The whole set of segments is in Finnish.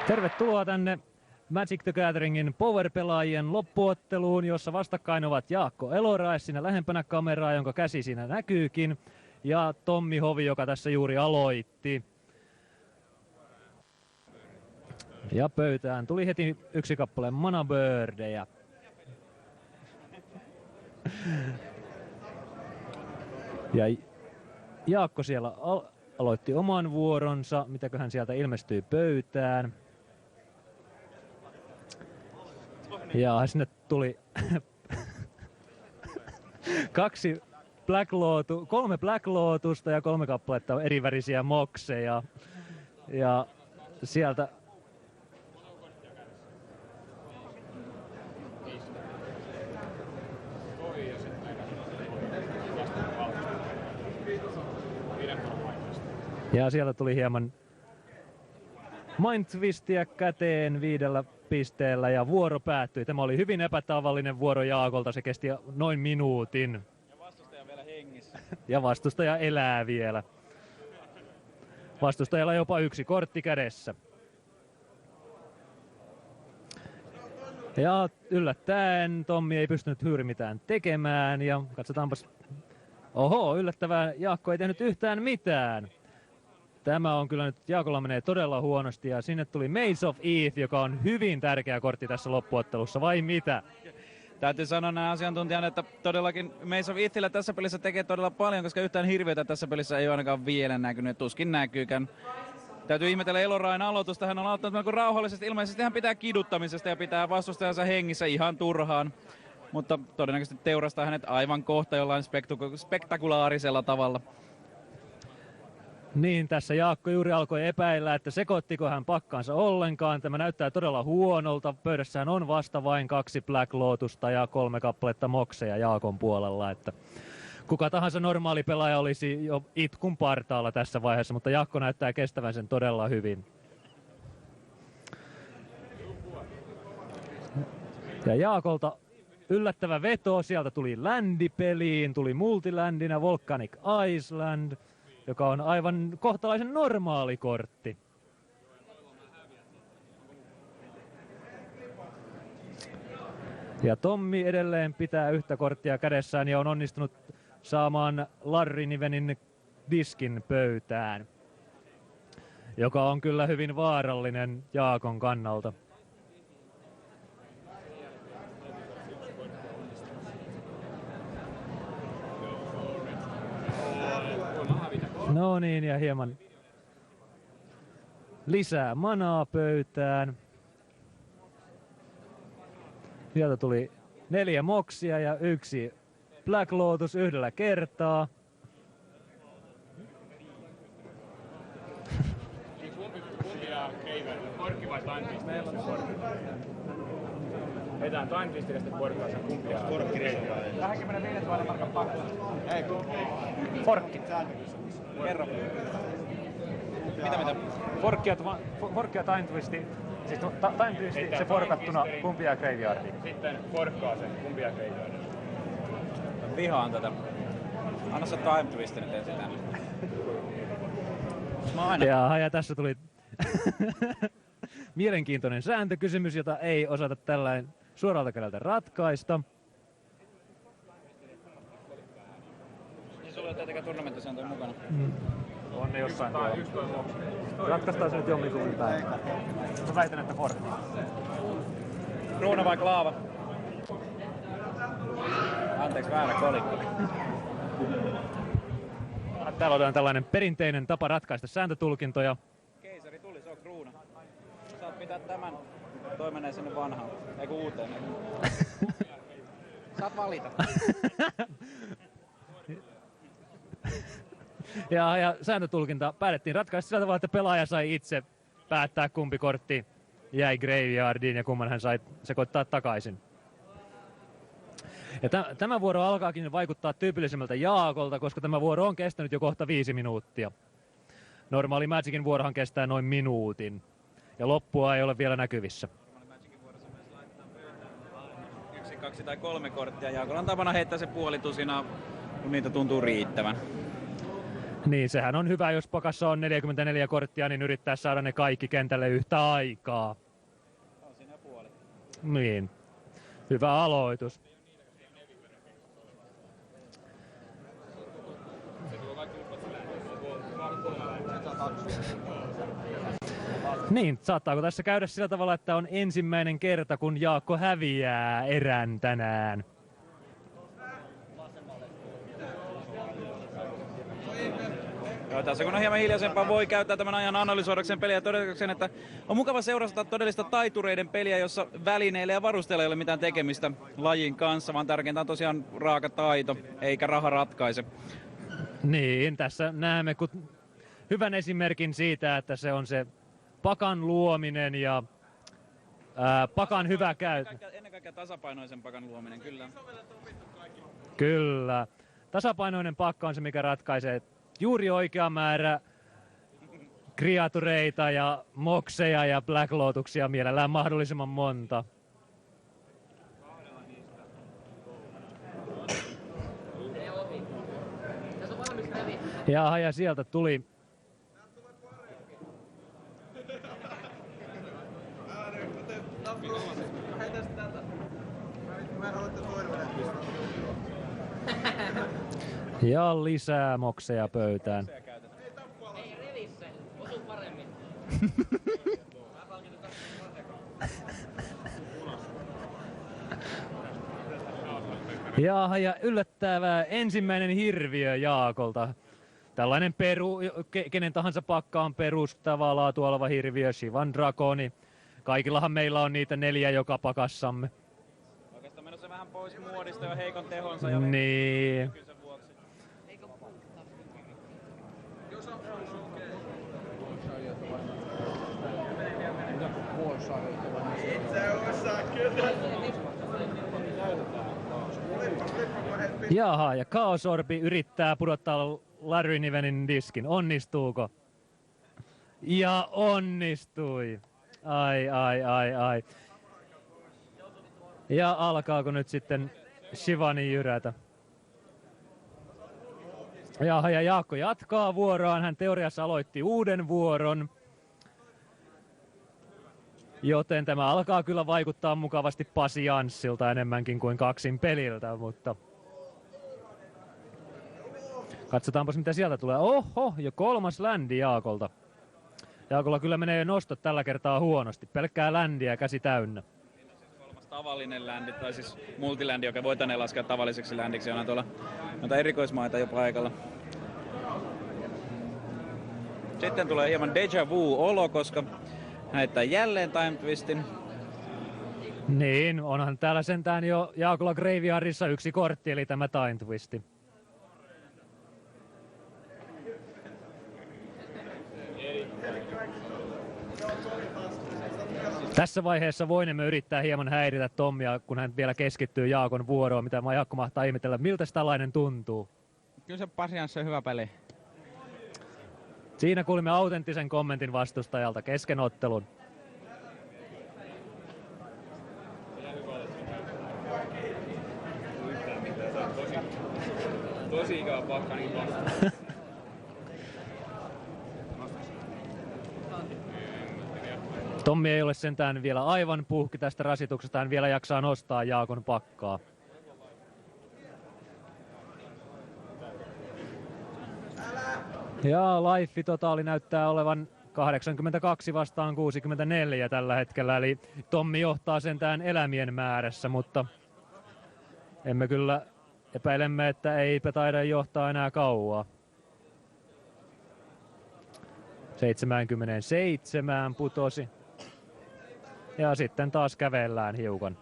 Tervetuloa tänne Magic the Gatheringin Power-pelaajien loppuotteluun, jossa vastakkain ovat Jaakko Elorais siinä lähempänä kameraa, jonka käsi siinä näkyykin, ja Tommi Hovi, joka tässä juuri aloitti. Ja pöytään tuli heti yksi kappale Mana Birdejä. Ja Jaakko siellä aloitti oman vuoronsa, mitäköhän sieltä ilmestyy pöytään. Ja sinne tuli kolme Black Lotusta ja 3 kappaletta erivärisiä mokseja. Ja sieltä tuli hieman Mind Twistiä käteen 5 pisteellä ja vuoro päättyi. Tämä oli hyvin epätavallinen vuoro Jaakolta, se kesti noin minuutin. Ja vastustaja vielä hengissä. Ja vastustaja elää vielä. Vastustajalla jopa 1 kortti kädessä. Ja yllättäen Tommi ei pystynyt juuri mitään tekemään ja katsotaanpas. Oho, yllättävää, Jaakko ei tehnyt yhtään mitään. Tämä on kyllä nyt, Jaakolla menee todella huonosti ja sinne tuli Maze of Eth, joka on hyvin tärkeä kortti tässä loppuottelussa, vai mitä? Täytyy sanoa näin asiantuntijan, että todellakin Maze of Ethillä tässä pelissä tekee todella paljon, koska yhtään hirviötä tässä pelissä ei ole ainakaan vielä näkynyt, tuskin näkyykään. Täytyy ihmetellä Elorain aloitusta, hän on aloittanut melko rauhallisesti, ilmeisesti hän pitää kiduttamisesta ja pitää vastustajansa hengissä ihan turhaan. Mutta todennäköisesti teurastaa hänet aivan kohta jollain spektakulaarisella tavalla. Niin, tässä Jaakko juuri alkoi epäillä, että sekoittiko hän pakkaansa ollenkaan. Tämä näyttää todella huonolta. Pöydässään on vasta vain 2 Black Lotusta ja 3 kappaletta mokseja Jaakon puolella. Että kuka tahansa normaali pelaaja olisi jo itkun partaalla tässä vaiheessa, mutta Jaakko näyttää kestävän sen todella hyvin. Ja Jaakolta yllättävä veto. Sieltä tuli ländi peliin, tuli multiländinä Volcanic Island, joka on aivan kohtalaisen normaali kortti. Ja Tommi edelleen pitää 1 korttia kädessään ja on onnistunut saamaan Larry Nivenin diskin pöytään, joka on kyllä hyvin vaarallinen Jaakon kannalta. No niin, ja hieman lisää manaa pöytään. Sieltä tuli 4 moksia ja 1 Black Lotus yhdellä kertaa. Porkki vai Time Twist? Meillä on porkki. Heitetään Time Twistille sitten porkkaa sen kumpia. Porkki reikkaa. 25 000 markan pakko. Ei kun. Porkki. Kerro. Mitä? Porkki ja Time Twisti. Siis Time Twisti, se forkattuna kumpia graveyardiin. Sitten porkkaa sen kumpia graveyardiin. Vihaan tätä. Anna se Time Twist nyt ensin tänne. Ja tässä tuli mielenkiintoinen sääntökysymys, jota ei osata tällainen suoralta kädeltä ratkaista. Niin sulla ei ole tietenkään turnamenttisääntöjä mukana. On ne jossain tuolla. Ratkaistaan se nyt jomminkummin päin. Mä väitän, että Forti. Kruuna vai klaava? Anteeksi, väärä kolikko. Täällä on tällainen perinteinen tapa ratkaista sääntötulkintoja. Keisari tuli, se on kruuna. Saat pitää tämän. Toi menee sinne vanhaan. Eiku uuteen. Saat valita. Ja sääntötulkinta päätettiin ratkaista sillä tavalla, että pelaaja sai itse päättää kumpi kortti jäi graveyardiin ja kumman hän sai sekoittaa takaisin. Ja tämä vuoro alkaakin vaikuttaa tyypillisemmältä Jaakolta, koska tämä vuoro on kestänyt jo kohta 5 minuuttia. Normaali Magicin vuorohan kestää noin minuutin. Ja loppua ei ole vielä näkyvissä. Normaali Magicin vuorossa myös laittaa pöytään 1, 2 tai 3 korttia. Jaakolla on tapana heittää se puolitusinaa, kun niitä tuntuu riittävän. Niin, sehän on hyvä, jos pakassa on 44 korttia, niin yrittää saada ne kaikki kentälle yhtä aikaa. On siinä puoli. Niin, hyvä aloitus. Niin, saattaako tässä käydä sillä tavalla, että on ensimmäinen kerta, kun Jaakko häviää erän tänään? Joo, tässä kun on hieman hiljaisempaa, voi käyttää tämän ajan analysoidakseen peliä ja todetakseen, että on mukava seurata todellista taitureiden peliä, jossa välineillä ja varusteilla ei ole mitään tekemistä lajin kanssa, vaan tärkeintä on tosiaan raaka taito, eikä raha ratkaise. Niin, tässä näemme hyvän esimerkin siitä, että se on se pakan luominen ja pakan hyvä käyttö. Ennen kaikkea tasapainoisen pakan luominen, kyllä. Kyllä. Tasapainoinen pakka on se, mikä ratkaisee juuri oikea määrä kreatureita ja mokseja ja black lotuksia, mielellään mahdollisimman monta. Jaha, ja sieltä tuli ja lisää mokseja pöytään. Ei revissä, osu paremmin. Jaha, ja yllättävää ensimmäinen hirviö Jaakolta. Tällainen kenen tahansa pakka on perustavaa laatua oleva hirviö, Shivan Drakoni. Kaikillahan meillä on niitä 4 joka pakassamme. Oikeastaan menossa vähän pois muodista ja heikon tehonsa ja niin. vuoksi. Jaha, ja Kaosorbi yrittää pudottaa Larry Nivenin diskin. Onnistuuko? Ja onnistui. Ai. Ja alkaako nyt sitten Shivani jyrätä? Jaha, ja Jaakko jatkaa vuoroaan. Hän teoriassa aloitti uuden vuoron. Joten tämä alkaa kyllä vaikuttaa mukavasti pasianssilta enemmänkin kuin kaksin peliltä, mutta katsotaanpas mitä sieltä tulee. Oho, jo 3. ländi Jaakolta. Jaakolla kyllä menee nostot tällä kertaa huonosti. Pelkkää ländiä käsi täynnä. 3. tavallinen ländi, tai siis multiländi, joka voitaneen laskea tavalliseksi ländiksi. On tuolla noita erikoismaita jo paikalla. Sitten tulee hieman deja vu-olo, koska näyttää jälleen time twistin. Niin, onhan täällä sentään jo Jaakolla Graveyardissa 1 kortti, eli tämä time twisti. Tässä vaiheessa voinemme yrittää hieman häiritä Tommia, kun hän vielä keskittyy Jaakon vuoroon, mitä Jaakko mahtaa ihmetellä. Miltä tällainen tuntuu? Kyllä se pasianssi on hyvä peli. Siinä kuulimme autenttisen kommentin vastustajalta kesken ottelun. Tosi ikävä pakka niin vastaan. Tommi ei ole sentään vielä aivan puhki tästä rasituksesta, hän vielä jaksaa nostaa Jaakon pakkaa. Ja Life totaali näyttää olevan 82 vastaan 64 tällä hetkellä, eli Tommi johtaa sentään elämien määrässä, mutta emme kyllä epäilemme, että eipä taida johtaa enää kauaa. 77 putosi. Ja sitten taas kävellään hiukan.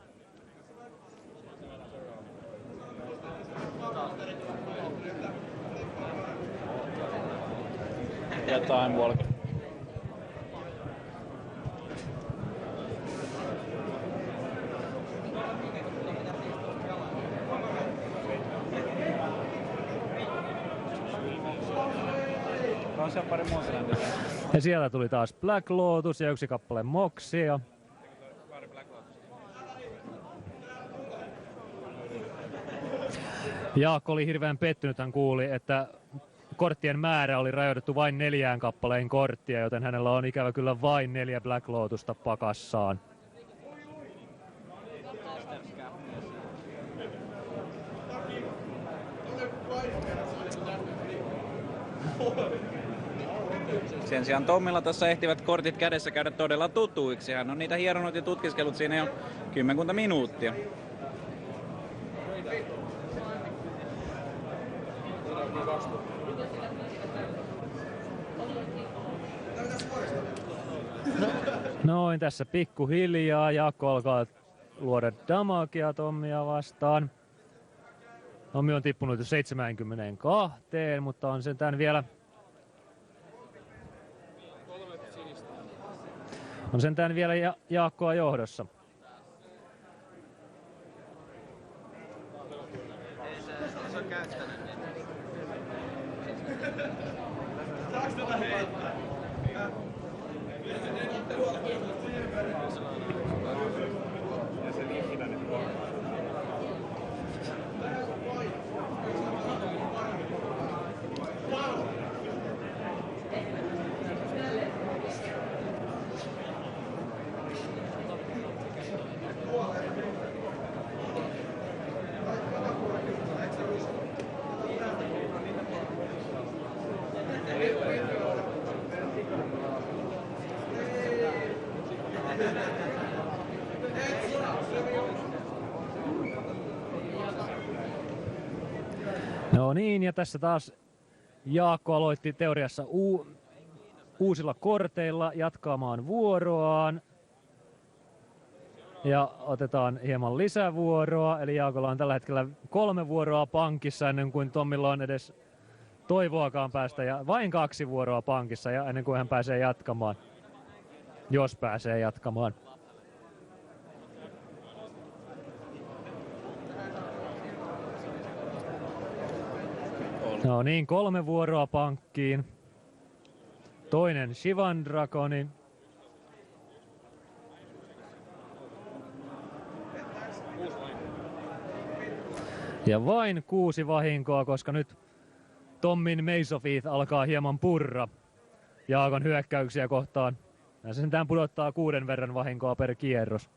Ja time walk. Pari muuta. Ja sieltä tuli taas Black Lotus ja 1 kappale Moxia. Jaakko oli hirveän pettynyt, hän kuuli, että korttien määrä oli rajoitettu vain 4 kappaleen korttia, joten hänellä on ikävä kyllä vain 4 Black Lotusta pakassaan. Sen sijaan Tommilla tässä ehtivät kortit kädessä käydä todella tutuiksi. Hän on niitä hieronut ja tutkiskellut siinä jo 10 minuuttia. Noin tässä pikkuhiljaa. Jaakko alkaa luoda damagea Tommia vastaan. Tommi on tippunut jo 72, mutta on sentään vielä... On sentään vielä Jaakkoa johdossa. No niin, ja tässä taas Jaakko aloitti teoriassa uusilla korteilla jatkamaan vuoroaan. Ja otetaan hieman lisävuoroa, eli Jaakolla on tällä hetkellä 3 vuoroa pankissa ennen kuin Tommilla on edes toivoakaan päästä, ja vain 2 vuoroa pankissa ja ennen kuin hän pääsee jatkamaan, jos pääsee jatkamaan. No niin, 3 vuoroa pankkiin. Toinen Shivan Dragoni. Ja vain 6 vahinkoa, koska nyt Tommin Maze of Ith alkaa hieman purra Jaakon hyökkäyksiä kohtaan. Ja se sentään pudottaa 6 verran vahinkoa per kierros.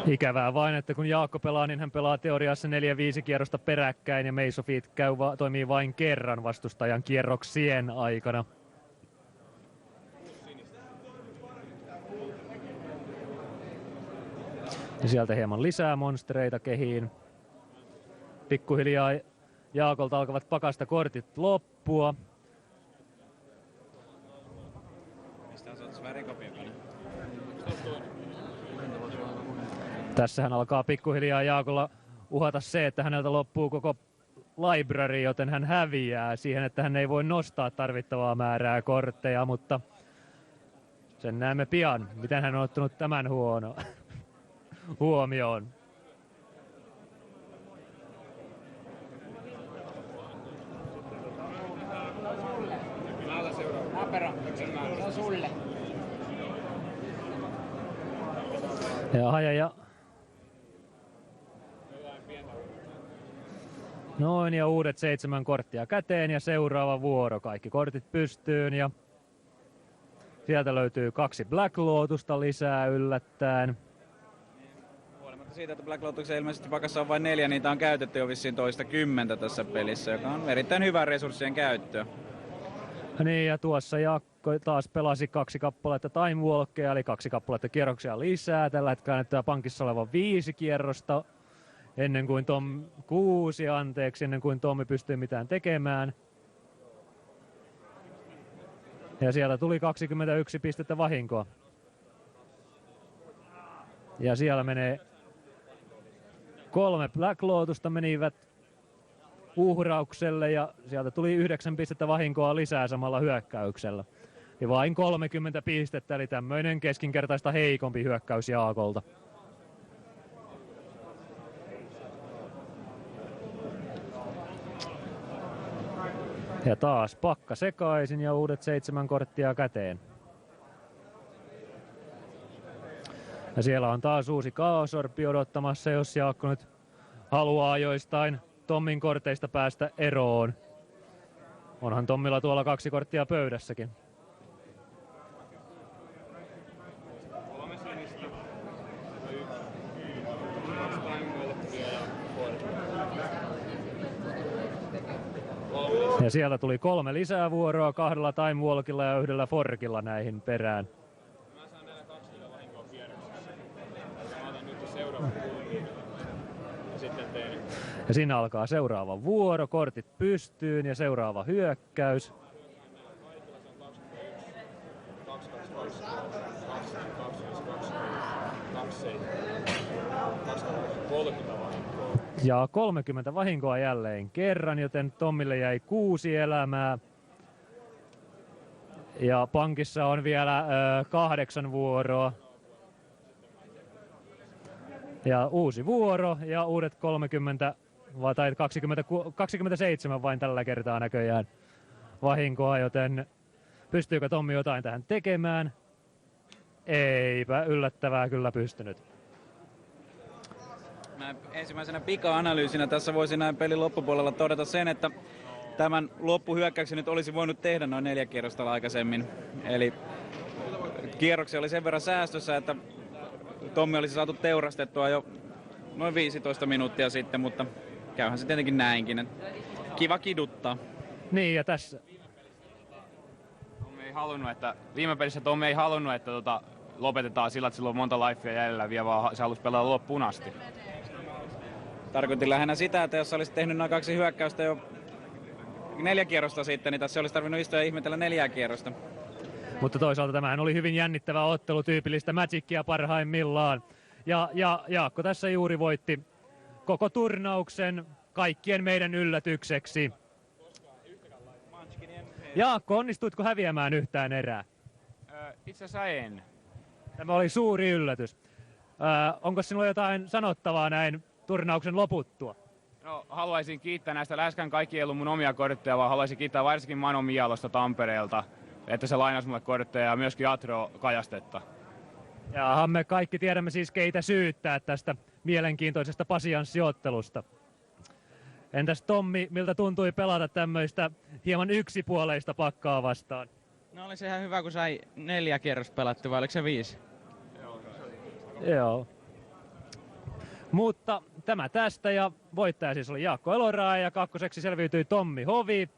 Ikävää vain, että kun Jaakko pelaa, niin hän pelaa teoriassa 4-5 kierrosta peräkkäin ja Maze of Ith toimii vain kerran vastustajan kierroksien aikana. Ja sieltä hieman lisää monstereita kehiin. Pikkuhiljaa Jaakolta alkavat pakasta kortit loppua. Tässähän alkaa pikkuhiljaa Jaakolla uhata se, että häneltä loppuu koko library, joten hän häviää siihen, että hän ei voi nostaa tarvittavaa määrää kortteja, mutta sen näemme pian, miten hän on ottanut tämän huomioon. Se on sulle. Ja noin, ja uudet 7 korttia käteen ja seuraava vuoro. Kaikki kortit pystyyn ja sieltä löytyy 2 Black Lotusta lisää yllättäen. Huolimatta siitä, että Black Lotuksen ilmeisesti pakassa on vain 4, niitä on käytetty jo vissiin toista 10 tässä pelissä, joka on erittäin hyvä resurssien käyttöä. Niin, ja tuossa Jaakko taas pelasi 2 kappaletta Time Walkia, eli 2 kappaletta kierroksia lisää. Tällä hetkellä näyttää pankissa olevan 5 kierrosta ennen kuin ennen kuin Tommi pystyy mitään tekemään. Ja sieltä tuli 21 pistettä vahinkoa. Ja siellä menee 3 Black Lotusta menivät uhraukselle ja sieltä tuli 9 pistettä vahinkoa lisää samalla hyökkäyksellä. Ja vain 30 pistettä, eli tämmöinen keskinkertaista heikompi hyökkäys Jaakolta. Ja taas pakka sekaisin ja uudet 7 korttia käteen. Ja siellä on taas uusi Kaosorpi odottamassa, jos Jaakko nyt haluaa joistain Tommin korteista päästä eroon. Onhan Tommilla tuolla 2 korttia pöydässäkin. Ja sieltä tuli 3 lisää vuoroa 2 Time Walkilla ja 1 Forkilla näihin perään. Mä saan näillä 2 vahinkoa kierroksessa. Mä otan nyt seuraavan kuulun ja sitten teen. Ja siinä alkaa seuraava vuoro, kortit pystyyn ja seuraava hyökkäys. 30 vahinkoa. Ja 30 vahinkoa jälleen kerran, joten Tommille jäi 6 elämää. Ja pankissa on vielä 8 vuoroa. Ja uusi vuoro ja uudet 30, tai 27 vain tällä kertaa näköjään vahinkoa, joten pystyykö Tommi jotain tähän tekemään? Eipä yllättävää kyllä pystynyt. Näin ensimmäisenä pika-analyysinä tässä voisi näin pelin loppupuolella todeta sen, että tämän loppuhyökkäyksen nyt olisi voinut tehdä noin 4 kierrosta aikaisemmin. Eli kierroksia oli sen verran säästössä, että Tommi olisi saatu teurastettua jo noin 15 minuuttia sitten, mutta käyhän se tietenkin näinkin. Kiva kiduttaa. Niin ja tässä. Viime pelissä Tommi ei halunnut, että lopetetaan sillä, että sillä on monta lifea jäljellä vielä, vaan se halusi pelata loppuun asti. Tarkoitin lähinnä sitä, että jos olisi tehnyt noin 2 hyökkäystä jo 4 kierrosta sitten, niin tässä olisi tarvinnut istua ja ihmetellä 4 kierrosta. Mutta toisaalta tämähän oli hyvin jännittävä ottelu, tyypillistä Magicia parhaimmillaan. Ja Jaakko tässä juuri voitti koko turnauksen kaikkien meidän yllätykseksi. Jaakko, onnistuitko häviämään yhtään erää? Itse asiassa en. Tämä oli suuri yllätys. Onko sinulla jotain sanottavaa näin turnauksen loputtua? No, haluaisin kiittää näistä. Läheskään kaikki ei ollut mun omia kortteja, vaan haluaisin kiittää varsinkin Mano Mialosta Tampereelta, että se lainasi mulle kortteja ja myöskin Atro Kajastetta. Ja me kaikki tiedämme siis keitä syyttää tästä mielenkiintoisesta pasianssiottelusta. Entäs Tommi, miltä tuntui pelata tämmöistä hieman yksipuoleista pakkaa vastaan? No oli se ihan hyvä, kun sai 4 kierrosta pelattu, vai oliko se 5? Joo. Mutta tämä tästä, ja voittaja siis oli Jaakko Eloraa, ja kakkoseksi selviytyi Tommi Hovi.